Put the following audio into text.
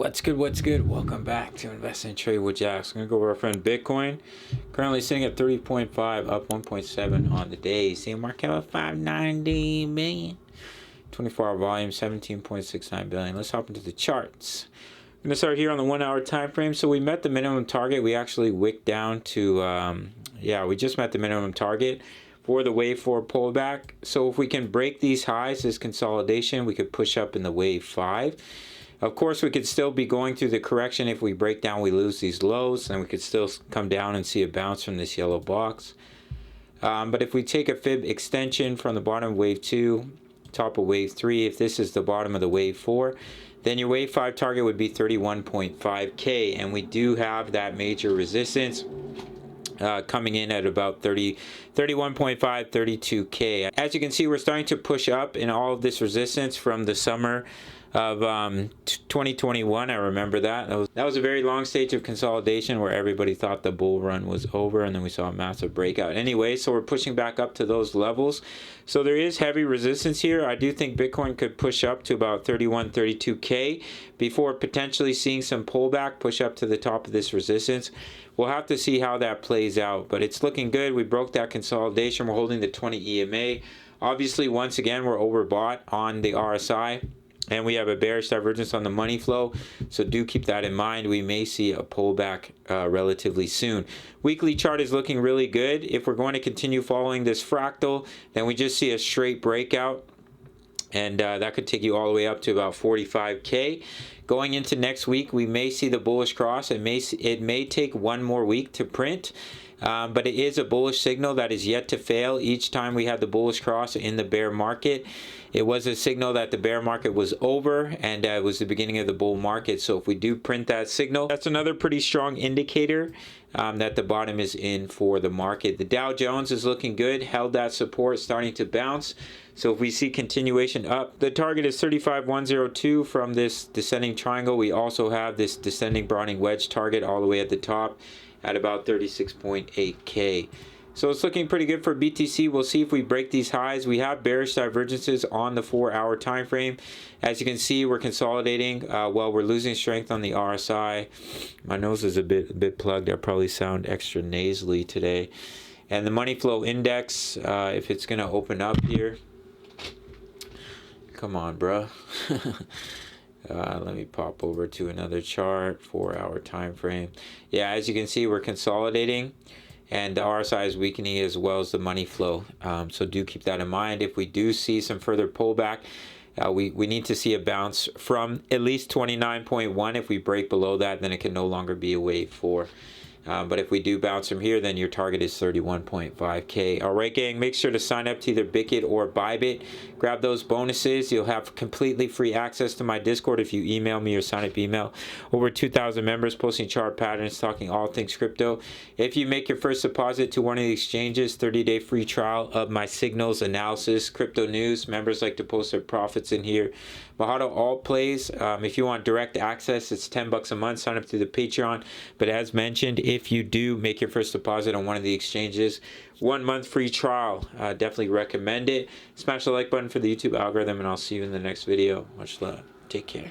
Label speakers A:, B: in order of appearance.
A: What's good? What's good? Welcome back to Invest and Trade with Jax. I'm gonna go over our friend Bitcoin. Currently sitting at 30.5, up 1.7 on the day. Seeing market cap of 590 million. 24-hour volume 17.69 billion. Let's hop into the charts. I'm gonna start here on the 1 hour time frame. So we met the minimum target. We actually wicked down to we just met the minimum target for the wave 4 pullback. So if we can break these highs, this consolidation, we could push up in the wave 5. Of course, we could still be going through the correction. If we break down, we lose these lows, and we could still come down and see a bounce from this yellow box. But if we take a fib extension from the bottom of wave 2, top of wave 3, if this is the bottom of the wave 4, then your wave 5 target would be 31.5K, and we do have that major resistance coming in at about 31.5, 32K. As you can see, we're starting to push up in all of this resistance from the summer of 2021. I remember that. That was a very long stage of consolidation where everybody thought the bull run was over, and then we saw a massive breakout. Anyway, so we're pushing back up to those levels. So there is heavy resistance here. I do think Bitcoin could push up to about 31, 32K before potentially seeing some pullback, push up to the top of this resistance. We'll have to see how that plays out, but it's looking good. We broke that consolidation. We're holding the 20 EMA. Obviously, once again, we're overbought on the RSI. And we have a bearish divergence on the money flow, so do keep that in mind. We may see a pullback relatively soon. Weekly chart is looking really good. If we're going to continue following this fractal, then we just see a straight breakout, and that could take you all the way up to about 45K. Going into next week, we may see the bullish cross. It may take one more week to print. But it is a bullish signal that is yet to fail. Each time we had the bullish cross in the bear market, it was a signal that the bear market was over, and it was the beginning of the bull market. So if we do print that signal, that's another pretty strong indicator that the bottom is in for the market. The Dow Jones is looking good, held that support, starting to bounce. So if we see continuation up, the target is 35,102 from this descending triangle. We also have this descending broadening wedge target all the way at the top at about 36.8K. So it's looking pretty good for BTC. We'll see if we break these highs. We have bearish divergences on the 4 hour time frame. As you can see, we're consolidating while we're losing strength on the RSI. My nose is a bit plugged. I probably sound extra nasally today. And the money flow index, if it's gonna open up here. Come on, bro. Let me pop over to another chart, 4 hour time frame. Yeah, as you can see, we're consolidating, and the RSI is weakening as well as the money flow. So do keep that in mind. If we do see some further pullback, we need to see a bounce from at least 29.1. If we break below that, then it can no longer be a wave 4. But if we do bounce from here, then your target is 31.5K. All right, gang, make sure to sign up to either Bickit or Bybit. Grab those bonuses. You'll have completely free access to my Discord if you email me or sign up email. Over 2,000 members posting chart patterns, talking all things crypto. If you make your first deposit to one of the exchanges, 30-day free trial of my signals analysis, crypto news. Members like to post their profits in here. Mahado alt plays. If you want direct access, it's $10 a month. Sign up to the Patreon. But as mentioned, if you do make your first deposit on one of the exchanges, 1 month free trial. Definitely recommend it. Smash the like button for the YouTube algorithm, and I'll see you in the next video. Much love. Take care.